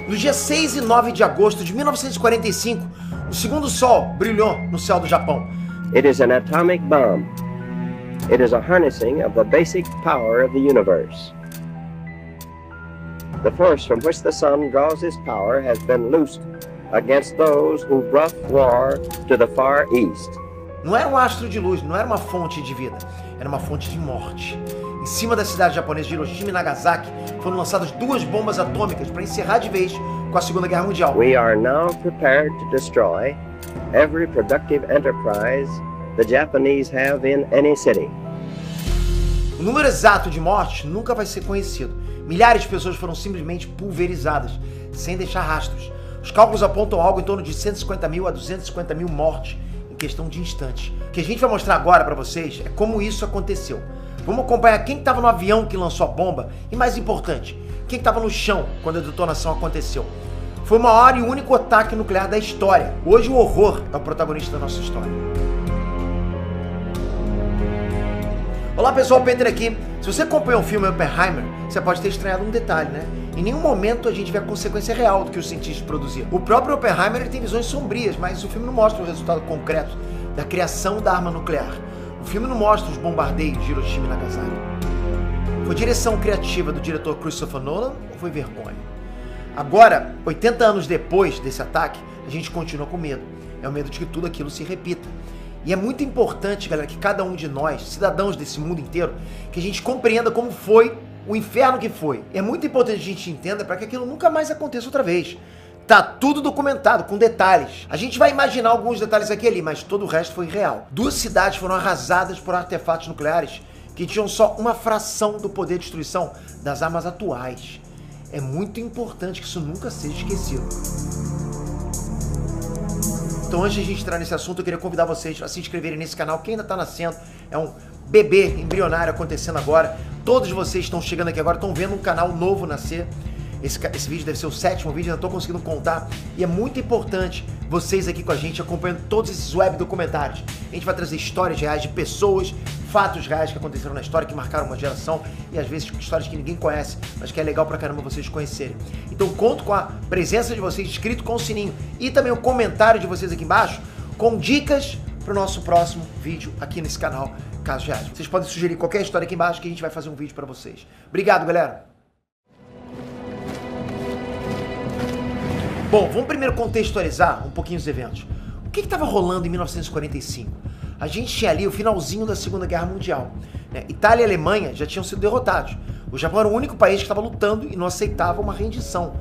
No dia 6 e 9 de agosto de 1945, o segundo sol brilhou no céu do Japão. It is an atomic bomb. It is a harnessing of the basic power of the universe. The force from which the sun draws his power has been loosed against those who brought war to the Far East. Não era um astro de luz, não era uma fonte de vida, era uma fonte de morte. Em cima da cidade japonesa de Hiroshima e Nagasaki foram lançadas 2 bombas atômicas para encerrar de vez com a Segunda Guerra Mundial. We are now prepared to destroy every productive enterprise the Japanese have in any city. O número exato de mortes nunca vai ser conhecido. Milhares de pessoas foram simplesmente pulverizadas, sem deixar rastros. Os cálculos apontam algo em torno de 150 mil a 250 mil mortes em questão de instantes. O que a gente vai mostrar agora para vocês é como isso aconteceu. Vamos acompanhar quem estava no avião que lançou a bomba e, mais importante, quem estava no chão quando a detonação aconteceu. Foi o maior e único ataque nuclear da história. Hoje o horror é o protagonista da nossa história. Olá pessoal, Peter aqui. Se você acompanhou o filme Oppenheimer, você pode ter estranhado um detalhe, né? Em nenhum momento a gente vê a consequência real do que os cientistas produziram. O próprio Oppenheimer tem visões sombrias, mas o filme não mostra o resultado concreto da criação da arma nuclear. O filme não mostra os bombardeios de Hiroshima e Nagasaki. Foi direção criativa do diretor Christopher Nolan ou foi vergonha? Agora, 80 anos depois desse ataque, a gente continua com medo. É o medo de que tudo aquilo se repita. E é muito importante, galera, que cada um de nós, cidadãos desse mundo inteiro, que a gente compreenda como foi o inferno que foi. É muito importante que a gente entenda para que aquilo nunca mais aconteça outra vez. Tá tudo documentado, com detalhes. A gente vai imaginar alguns detalhes aqui e ali, mas todo o resto foi real. 2 cidades foram arrasadas por artefatos nucleares que tinham só uma fração do poder de destruição das armas atuais. É muito importante que isso nunca seja esquecido. Então, antes de a gente entrar nesse assunto, eu queria convidar vocês a se inscreverem nesse canal que ainda está nascendo. É um bebê embrionário acontecendo agora. Todos vocês estão chegando aqui agora, estão vendo um canal novo nascer. Esse vídeo deve ser o 7º vídeo, ainda estou conseguindo contar. E é muito importante vocês aqui com a gente, acompanhando todos esses web documentários. A gente vai trazer histórias reais de pessoas, fatos reais que aconteceram na história, que marcaram uma geração. E às vezes histórias que ninguém conhece, mas que é legal pra caramba vocês conhecerem. Então conto com a presença de vocês, inscrito com o sininho. E também o comentário de vocês aqui embaixo, com dicas pro nosso próximo vídeo aqui nesse canal, Casos Reais. Vocês podem sugerir qualquer história aqui embaixo que a gente vai fazer um vídeo pra vocês. Obrigado, galera! Bom, vamos primeiro contextualizar um pouquinho os eventos. O que estava rolando em 1945? A gente tinha ali o finalzinho da Segunda Guerra Mundial. Né? Itália e Alemanha já tinham sido derrotados. O Japão era o único país que estava lutando e não aceitava uma rendição.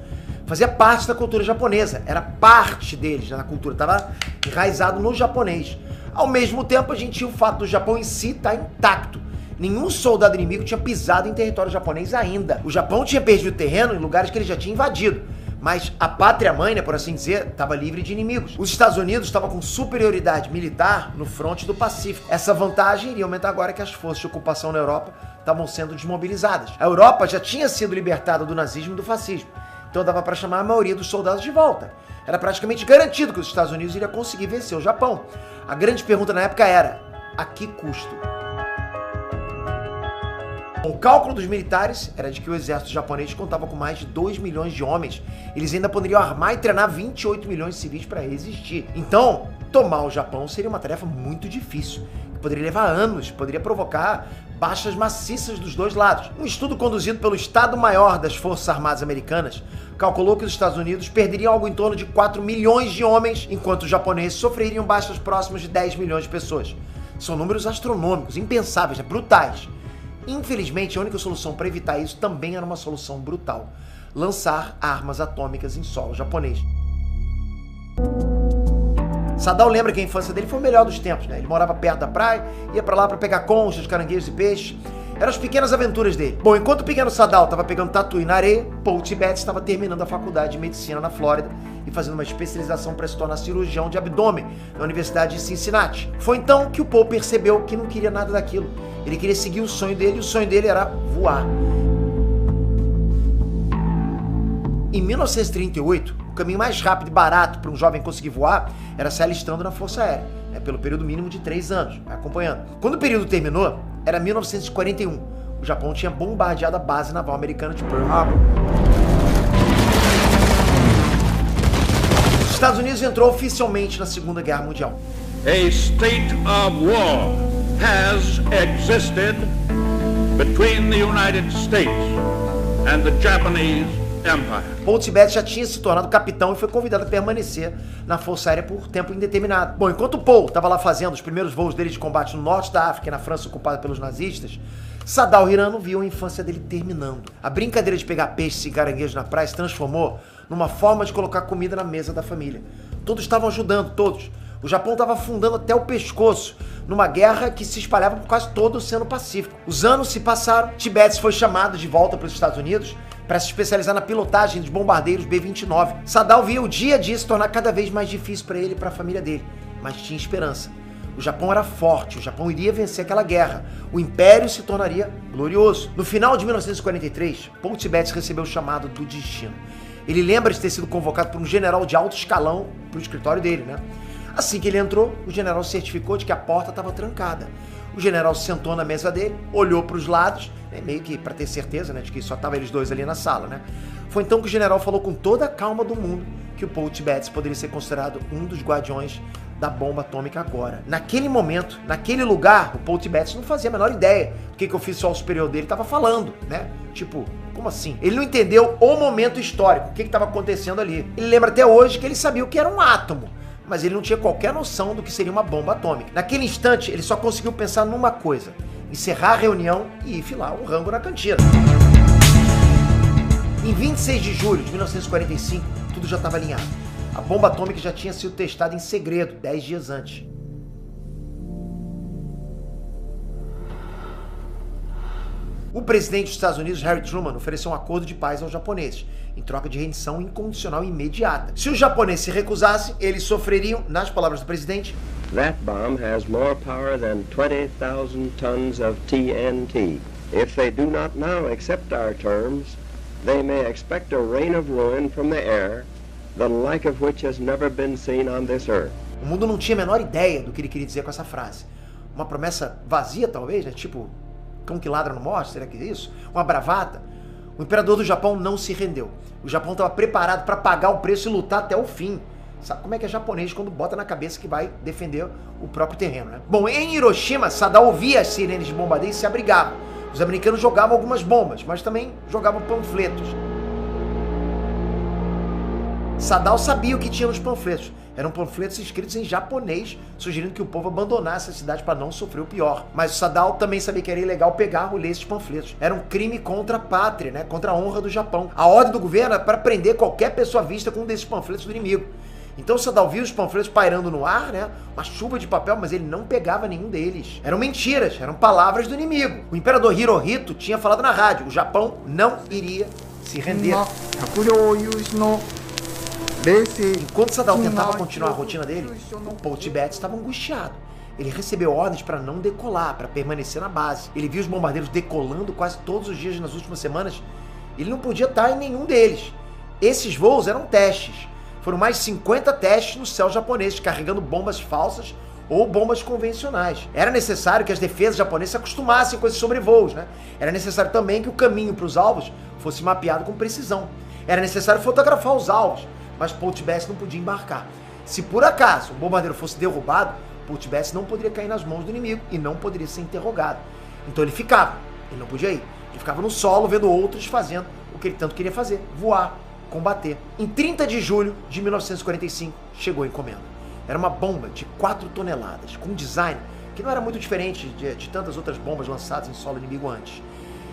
Fazia parte da cultura japonesa, era parte deles, na cultura, estava enraizado no japonês. Ao mesmo tempo, a gente tinha o fato do Japão em si estar intacto. Nenhum soldado inimigo tinha pisado em território japonês ainda. O Japão tinha perdido terreno em lugares que ele já tinha invadido. Mas a pátria-mãe, né, por assim dizer, estava livre de inimigos. Os Estados Unidos estavam com superioridade militar no fronte do Pacífico. Essa vantagem iria aumentar agora que as forças de ocupação na Europa estavam sendo desmobilizadas. A Europa já tinha sido libertada do nazismo e do fascismo, então dava para chamar a maioria dos soldados de volta. Era praticamente garantido que os Estados Unidos iriam conseguir vencer o Japão. A grande pergunta na época era, a que custo? O cálculo dos militares era de que o exército japonês contava com mais de 2 milhões de homens. Eles ainda poderiam armar e treinar 28 milhões de civis para resistir. Então, tomar o Japão seria uma tarefa muito difícil, que poderia levar anos, poderia provocar baixas maciças dos dois lados. Um estudo conduzido pelo Estado-Maior das Forças Armadas Americanas calculou que os Estados Unidos perderiam algo em torno de 4 milhões de homens, enquanto os japoneses sofreriam baixas próximas de 10 milhões de pessoas. São números astronômicos, impensáveis, né? Brutais. Infelizmente, a única solução para evitar isso também era uma solução brutal: lançar armas atômicas em solo japonês. Sadao lembra que a infância dele foi o melhor dos tempos, né? Ele morava perto da praia, ia pra lá pra pegar conchas, caranguejos e peixes. Eram as pequenas aventuras dele. Bom, enquanto o pequeno Sadao estava pegando tatu na areia, Paul Tibet estava terminando a faculdade de medicina na Flórida e fazendo uma especialização para se tornar cirurgião de abdômen na Universidade de Cincinnati. Foi então que o Paul percebeu que não queria nada daquilo. Ele queria seguir o sonho dele e o sonho dele era voar. Em 1938, o caminho mais rápido e barato para um jovem conseguir voar era se alistando na Força Aérea, pelo período mínimo de 3 anos, acompanhando. Quando o período terminou, era 1941. O Japão tinha bombardeado a base naval americana de Pearl Harbor. Estados Unidos entrou oficialmente na Segunda Guerra Mundial. A state of war has existed between the United States and the Japanese Empire. Paul Tibbets já tinha se tornado capitão e foi convidado a permanecer na Força Aérea por tempo indeterminado. Bom, enquanto Paul estava lá fazendo os primeiros voos dele de combate no norte da África e na França ocupada pelos nazistas, Sadao Hirano viu a infância dele terminando. A brincadeira de pegar peixes e caranguejos na praia se transformou numa forma de colocar comida na mesa da família. Todos estavam ajudando, todos. O Japão estava afundando até o pescoço numa guerra que se espalhava por quase todo o Oceano Pacífico. Os anos se passaram, Tibbets foi chamado de volta para os Estados Unidos para se especializar na pilotagem dos bombardeiros B-29. Sadao via o dia a dia se tornar cada vez mais difícil para ele e para a família dele, mas tinha esperança. O Japão era forte, o Japão iria vencer aquela guerra. O Império se tornaria glorioso. No final de 1943, Paul Tibbets recebeu o chamado do destino. Ele lembra de ter sido convocado por um general de alto escalão para o escritório dele, né? Assim que ele entrou, o general certificou de que a porta estava trancada. O general sentou na mesa dele, olhou para os lados, né, meio que para ter certeza, né, de que só estavam eles dois ali na sala, né? Foi então que o general falou com toda a calma do mundo que o Paul Tibbets poderia ser considerado um dos guardiões da bomba atômica agora. Naquele momento, naquele lugar, o Paul Tibbets não fazia a menor ideia do que o oficial superior dele estava falando, né? Tipo, como assim? Ele não entendeu o momento histórico, o que estava acontecendo ali. Ele lembra até hoje que ele sabia o que era um átomo, mas ele não tinha qualquer noção do que seria uma bomba atômica. Naquele instante, ele só conseguiu pensar numa coisa: encerrar a reunião e enfilar um rango na cantina. Em 26 de julho de 1945, tudo já estava alinhado. A bomba atômica já tinha sido testada em segredo 10 dias antes. O presidente dos Estados Unidos, Harry Truman, ofereceu um acordo de paz aos japoneses, em troca de rendição incondicional imediata. Se os japoneses se recusassem, eles sofreriam, nas palavras do presidente, That bomb has more power than 20,000 tons of TNT. If they do not now accept our terms, they may expect a rain of ruin from the air, the like of which has never been seen on this earth. O mundo não tinha a menor ideia do que ele queria dizer com essa frase. Uma promessa vazia, talvez, né? Tipo, cão que ladra não morre, será que é isso? Uma bravata? O imperador do Japão não se rendeu. O Japão estava preparado para pagar o preço e lutar até o fim. Sabe como é que é japonês quando bota na cabeça que vai defender o próprio terreno, né? Bom, em Hiroshima, Sadao ouvia as sirenes de bombardeio e se abrigava. Os americanos jogavam algumas bombas, mas também jogavam panfletos. Sadao sabia o que tinha nos panfletos. Eram panfletos escritos em japonês, sugerindo que o povo abandonasse a cidade para não sofrer o pior. Mas o Sadao também sabia que era ilegal pegar ou ler esses panfletos. Era um crime contra a pátria, né? Contra a honra do Japão. A ordem do governo era para prender qualquer pessoa vista com um desses panfletos do inimigo. Então o Sadao viu os panfletos pairando no ar, né? Uma chuva de papel, mas ele não pegava nenhum deles. Eram mentiras, eram palavras do inimigo. O imperador Hirohito tinha falado na rádio, o Japão não iria se render. Enquanto Sadao tentava continuar a rotina dele, o Paul Tibbets estava angustiado. Ele recebeu ordens para não decolar, para permanecer na base. Ele viu os bombardeiros decolando quase todos os dias nas últimas semanas. Ele não podia estar em nenhum deles. Esses voos eram testes. Foram mais de 50 testes no céu japonês, carregando bombas falsas ou bombas convencionais. Era necessário que as defesas japonesas se acostumassem com esses sobrevoos, né? Era necessário também que o caminho para os alvos fosse mapeado com precisão. Era necessário fotografar os alvos, mas Paul Tibbets não podia embarcar. Se por acaso o bombardeiro fosse derrubado, Paul Tibbets não poderia cair nas mãos do inimigo e não poderia ser interrogado. Então ele ficava, ele não podia ir. Ele ficava no solo vendo outros fazendo o que ele tanto queria fazer, voar, combater. Em 30 de julho de 1945, chegou a encomenda. Era uma bomba de 4 toneladas, com um design que não era muito diferente de tantas outras bombas lançadas em solo inimigo antes.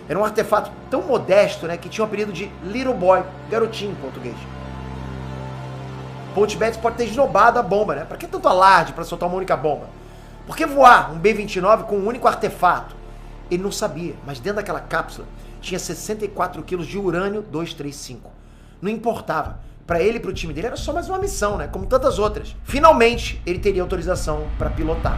Era um artefato tão modesto, né, que tinha o apelido de Little Boy, garotinho em português. Paul Tibbets pode ter esnobado a bomba, né? Pra que tanto alarde para soltar uma única bomba? Por que voar um B-29 com um único artefato? Ele não sabia, mas dentro daquela cápsula tinha 64 quilos de urânio 235. Não importava. Para ele e para o time dele era só mais uma missão, né? Como tantas outras. Finalmente, ele teria autorização para pilotar.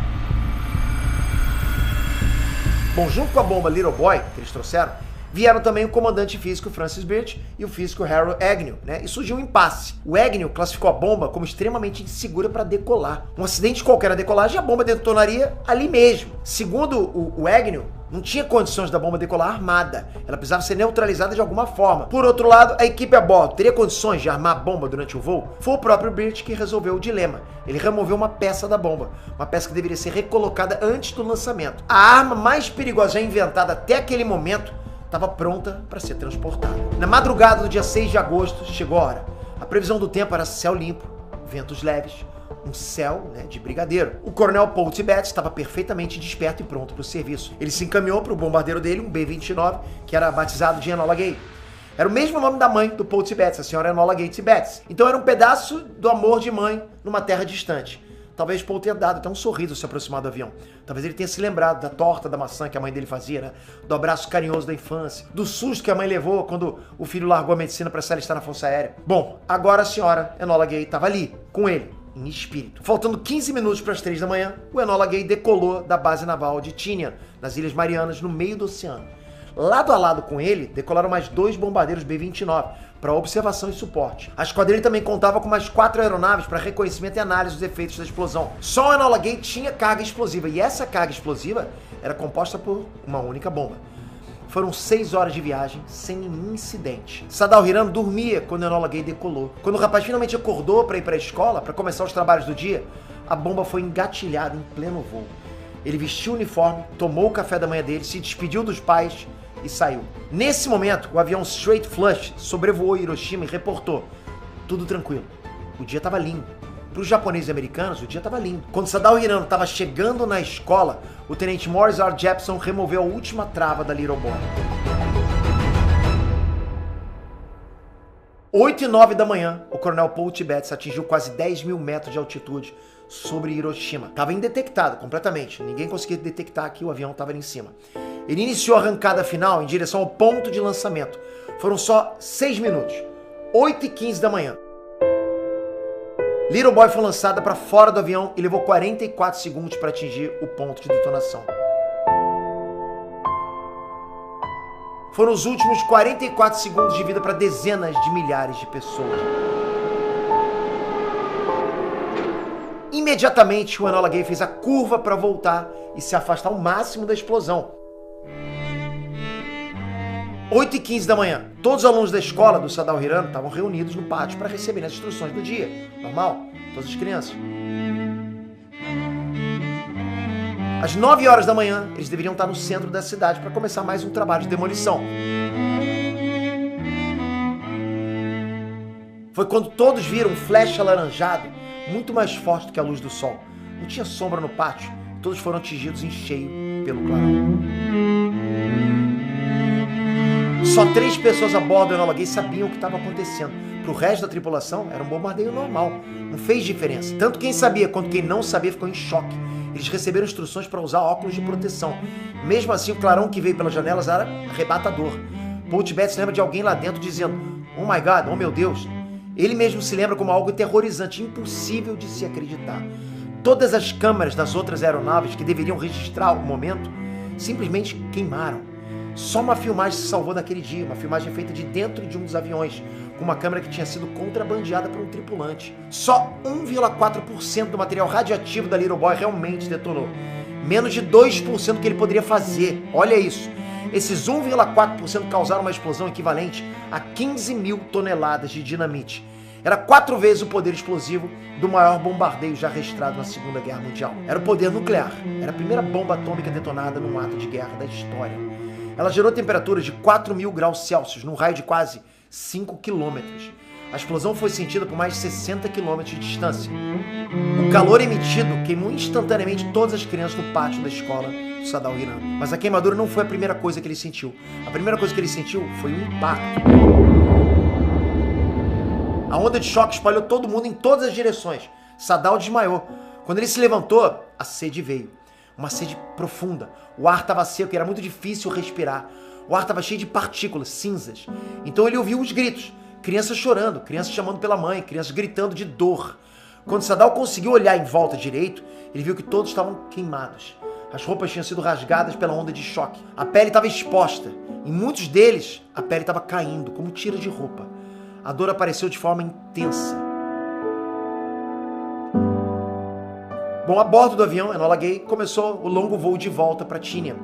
Bom, junto com a bomba Little Boy, que eles trouxeram, vieram também o comandante físico Francis Birch e o físico Harold Agnew, né? E surgiu um impasse. O Agnew classificou a bomba como extremamente insegura para decolar. Um acidente qualquer na decolagem, a bomba detonaria ali mesmo. Segundo o Agnew, Não tinha condições da bomba decolar armada. Ela precisava ser neutralizada de alguma forma. Por outro lado, a equipe a bordo teria condições de armar a bomba durante o voo? Foi o próprio Birch que resolveu o dilema. Ele removeu uma peça da bomba. Uma peça que deveria ser recolocada antes do lançamento. A arma mais perigosa já inventada até aquele momento estava pronta para ser transportada. Na madrugada do dia 6 de agosto, chegou a hora. A previsão do tempo era céu limpo, ventos leves, um céu de brigadeiro. O coronel Paul Tibbets estava perfeitamente desperto e pronto para o serviço. Ele se encaminhou para o bombardeiro dele, um B-29, que era batizado de Enola Gay. Era o mesmo nome da mãe do Paul Tibbets, a senhora Enola Gay Tibbets. Então era um pedaço do amor de mãe numa terra distante. Talvez Paul tenha dado até um sorriso ao se aproximar do avião. Talvez ele tenha se lembrado da torta da maçã que a mãe dele fazia, né? Do abraço carinhoso da infância, do susto que a mãe levou quando o filho largou a medicina para se alistar na Força Aérea. Bom, agora a senhora Enola Gay estava ali, com ele, em espírito. Faltando 15 minutos para as 3 da manhã, o Enola Gay decolou da base naval de Tinian, nas Ilhas Marianas, no meio do oceano. Lado a lado com ele, decolaram mais 2 bombardeiros B-29 para observação e suporte. A esquadrilha também contava com mais 4 aeronaves para reconhecimento e análise dos efeitos da explosão. Só o Enola Gay tinha carga explosiva, e essa carga explosiva era composta por uma única bomba. Foram 6 horas de viagem sem nenhum incidente. Sadao Hirano dormia quando Enola Gay decolou. Quando o rapaz finalmente acordou para ir para a escola, para começar os trabalhos do dia, a bomba foi engatilhada em pleno voo. Ele vestiu o uniforme, tomou o café da manhã dele, se despediu dos pais e saiu. Nesse momento, o avião Straight Flush sobrevoou Hiroshima e reportou: tudo tranquilo. O dia estava lindo. Para os japoneses e americanos, o dia estava lindo. Quando Sadao Hirano estava chegando na escola, o tenente Morris R. Jepson removeu a última trava da Little Boy. 8h09 da manhã, o coronel Paul Tibbets atingiu quase 10 mil metros de altitude sobre Hiroshima. Estava indetectado completamente. Ninguém conseguia detectar que o avião estava ali em cima. Ele iniciou a arrancada final em direção ao ponto de lançamento. Foram só 6 minutos. 8h15 da manhã. Little Boy foi lançada para fora do avião e levou 44 segundos para atingir o ponto de detonação. Foram os últimos 44 segundos de vida para dezenas de milhares de pessoas. Imediatamente, o Enola Gay fez a curva para voltar e se afastar ao máximo da explosão. 8h15 da manhã, todos os alunos da escola do Sadao Hirano estavam reunidos no pátio para receberem as instruções do dia. Normal, todas as crianças. Às 9 horas da manhã, eles deveriam estar no centro da cidade para começar mais um trabalho de demolição. Foi quando todos viram um flash alaranjado, muito mais forte do que a luz do sol. Não tinha sombra no pátio, todos foram atingidos em cheio pelo clarão. Só 3 pessoas a bordo do Enola Gay sabiam o que estava acontecendo. Para o resto da tripulação, era um bombardeio normal. Não fez diferença. Tanto quem sabia quanto quem não sabia ficou em choque. Eles receberam instruções para usar óculos de proteção. Mesmo assim, o clarão que veio pelas janelas era arrebatador. Paul Tibbets lembra de alguém lá dentro dizendo: "Oh my God, oh meu Deus." Ele mesmo se lembra como algo aterrorizante, impossível de se acreditar. Todas as câmeras das outras aeronaves que deveriam registrar o momento simplesmente queimaram. Só uma filmagem se salvou naquele dia, uma filmagem feita de dentro de um dos aviões, com uma câmera que tinha sido contrabandeada por um tripulante. Só 1,4% do material radioativo da Little Boy realmente detonou. Menos de 2% do que ele poderia fazer. Olha isso. Esses 1,4% causaram uma explosão equivalente a 15 mil toneladas de dinamite. Era 4 vezes o poder explosivo do maior bombardeio já registrado na Segunda Guerra Mundial. Era o poder nuclear. Era a primeira bomba atômica detonada num ato de guerra da história. Ela gerou temperaturas de 4.000 graus Celsius, num raio de quase 5 quilômetros. A explosão foi sentida por mais de 60 quilômetros de distância. O calor emitido queimou instantaneamente todas as crianças no pátio da escola do Sadao Hirano. Mas a queimadura não foi a primeira coisa que ele sentiu. A primeira coisa que ele sentiu foi um impacto. A onda de choque espalhou todo mundo em todas as direções. Sadao desmaiou. Quando ele se levantou, a sede veio. Uma sede profunda. O ar estava seco e era muito difícil respirar. O ar estava cheio de partículas, cinzas. Então ele ouviu os gritos. Crianças chorando, crianças chamando pela mãe, crianças gritando de dor. Quando Sadao conseguiu olhar em volta direito, ele viu que todos estavam queimados. As roupas tinham sido rasgadas pela onda de choque. A pele estava exposta. Em muitos deles, a pele estava caindo, como tira de roupa. A dor apareceu de forma intensa. Bom, a bordo do avião, Enola Gay começou o longo voo de volta para Tinian.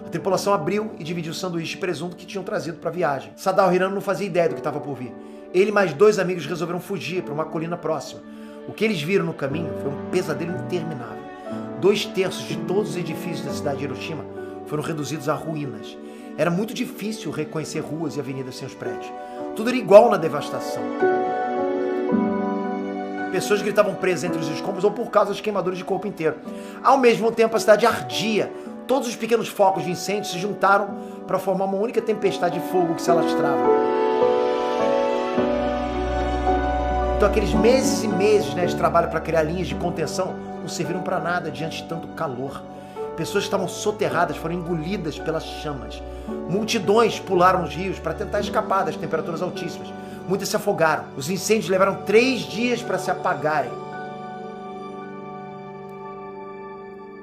A tripulação abriu e dividiu o sanduíche de presunto que tinham trazido para a viagem. Sadao Hirano não fazia ideia do que estava por vir. Ele e mais 2 amigos resolveram fugir para uma colina próxima. O que eles viram no caminho foi um pesadelo interminável. 2/3 de todos os edifícios da cidade de Hiroshima foram reduzidos a ruínas. Era muito difícil reconhecer ruas e avenidas sem os prédios. Tudo era igual na devastação. Pessoas gritavam presas entre os escombros ou por causa das queimaduras de corpo inteiro. Ao mesmo tempo, a cidade ardia. Todos os pequenos focos de incêndio se juntaram para formar uma única tempestade de fogo que se alastrava. Então aqueles meses e meses, de trabalho para criar linhas de contenção não serviram para nada diante de tanto calor. Pessoas que estavam soterradas foram engolidas pelas chamas. Multidões pularam os rios para tentar escapar das temperaturas altíssimas. Muitas se afogaram. Os incêndios levaram 3 dias para se apagarem.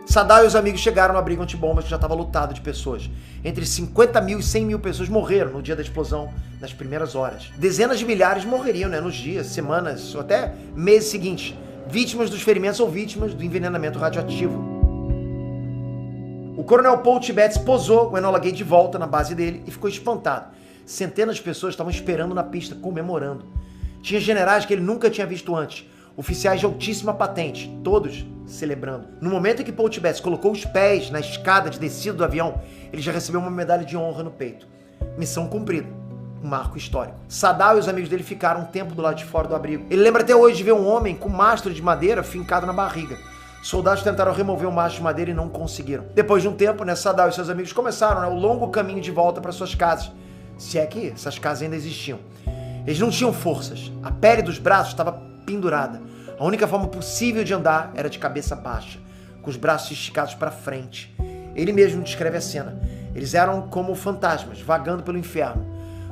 Sadao e os amigos chegaram no abrigo antibombas que já estava lotado de pessoas. Entre 50 mil e 100 mil pessoas morreram no dia da explosão, nas primeiras horas. Dezenas de milhares morreriam, nos dias, semanas ou até meses seguintes, vítimas dos ferimentos ou vítimas do envenenamento radioativo. O coronel Paul Tibbets posou o Enola Gay de volta na base dele e ficou espantado. Centenas de pessoas estavam esperando na pista, comemorando. Tinha generais que ele nunca tinha visto antes. Oficiais de altíssima patente, todos celebrando. No momento em que Paul Tibbets colocou os pés na escada de descida do avião, ele já recebeu uma medalha de honra no peito. Missão cumprida. Um marco histórico. Sadao e os amigos dele ficaram um tempo do lado de fora do abrigo. Ele lembra até hoje de ver um homem com mastro de madeira fincado na barriga. Soldados tentaram remover o mastro de madeira e não conseguiram. Depois de um tempo, Sadao e seus amigos começaram o longo caminho de volta para suas casas. Se é que essas casas ainda existiam. Eles não tinham forças. A pele dos braços estava pendurada. A única forma possível de andar era de cabeça baixa, com os braços esticados para frente. Ele mesmo descreve a cena. Eles eram como fantasmas, vagando pelo inferno.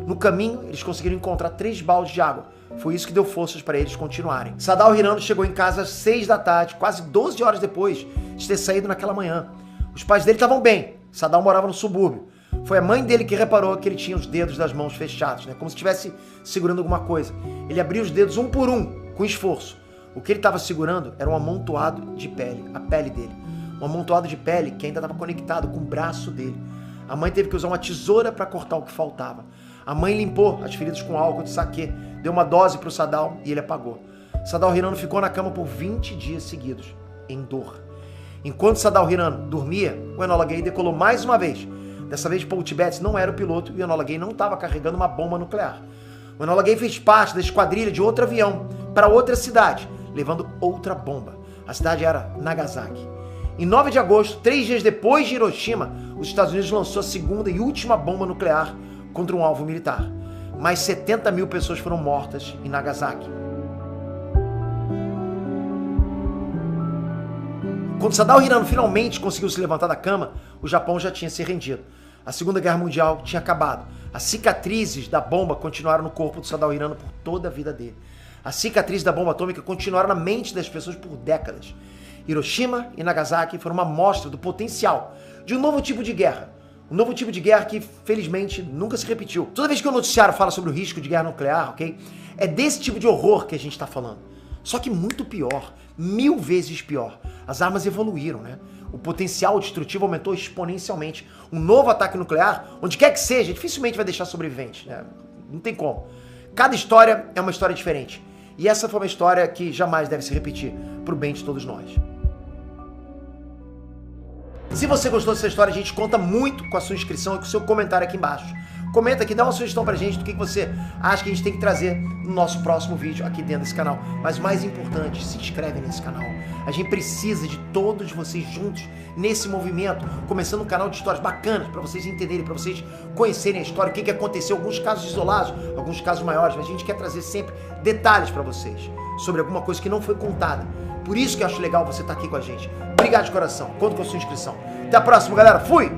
No caminho, eles conseguiram encontrar 3 baldes de água. Foi isso que deu forças para eles continuarem. Sadao Hirano chegou em casa às 6 da tarde, quase 12 horas depois de ter saído naquela manhã. Os pais dele estavam bem. Sadao morava no subúrbio. Foi a mãe dele que reparou que ele tinha os dedos das mãos fechados, como se estivesse segurando alguma coisa. Ele abriu os dedos um por um, com esforço. O que ele estava segurando era um amontoado de pele, a pele dele. Um amontoado de pele que ainda estava conectado com o braço dele. A mãe teve que usar uma tesoura para cortar o que faltava. A mãe limpou as feridas com álcool de saquê, deu uma dose para o Sadao e ele apagou. Sadao Hirano ficou na cama por 20 dias seguidos, em dor. Enquanto Sadao Hirano dormia, o Enola Gay decolou mais uma vez. Dessa vez, Paul Tibbets não era o piloto e o Enola Gay não estava carregando uma bomba nuclear. O Enola Gay fez parte da esquadrilha de outro avião para outra cidade, levando outra bomba. A cidade era Nagasaki. Em 9 de agosto, 3 dias depois de Hiroshima, os Estados Unidos lançou a segunda e última bomba nuclear contra um alvo militar. Mais 70 mil pessoas foram mortas em Nagasaki. Quando Sadao Hirano finalmente conseguiu se levantar da cama, o Japão já tinha se rendido. A Segunda Guerra Mundial tinha acabado. As cicatrizes da bomba continuaram no corpo do Sadao Hirano por toda a vida dele. As cicatrizes da bomba atômica continuaram na mente das pessoas por décadas. Hiroshima e Nagasaki foram uma amostra do potencial de um novo tipo de guerra. Um novo tipo de guerra que, felizmente, nunca se repetiu. Toda vez que o noticiário fala sobre o risco de guerra nuclear, é desse tipo de horror que a gente está falando. Só que muito pior, 1000 vezes pior. As armas evoluíram, O potencial destrutivo aumentou exponencialmente. Um novo ataque nuclear, onde quer que seja, dificilmente vai deixar sobrevivente, Não tem como. Cada história é uma história diferente. E essa foi uma história que jamais deve se repetir, pro bem de todos nós. Se você gostou dessa história, a gente conta muito com a sua inscrição e com o seu comentário aqui embaixo. Comenta aqui, dá uma sugestão pra gente do que você acha que a gente tem que trazer no nosso próximo vídeo aqui dentro desse canal. Mas mais importante, se inscreve nesse canal. A gente precisa de todos vocês juntos nesse movimento, começando um canal de histórias bacanas para vocês entenderem, para vocês conhecerem a história, o que aconteceu, alguns casos isolados, alguns casos maiores, mas a gente quer trazer sempre detalhes para vocês sobre alguma coisa que não foi contada. Por isso que eu acho legal você estar aqui com a gente. Obrigado de coração. Conto com a sua inscrição. Até a próxima, galera. Fui!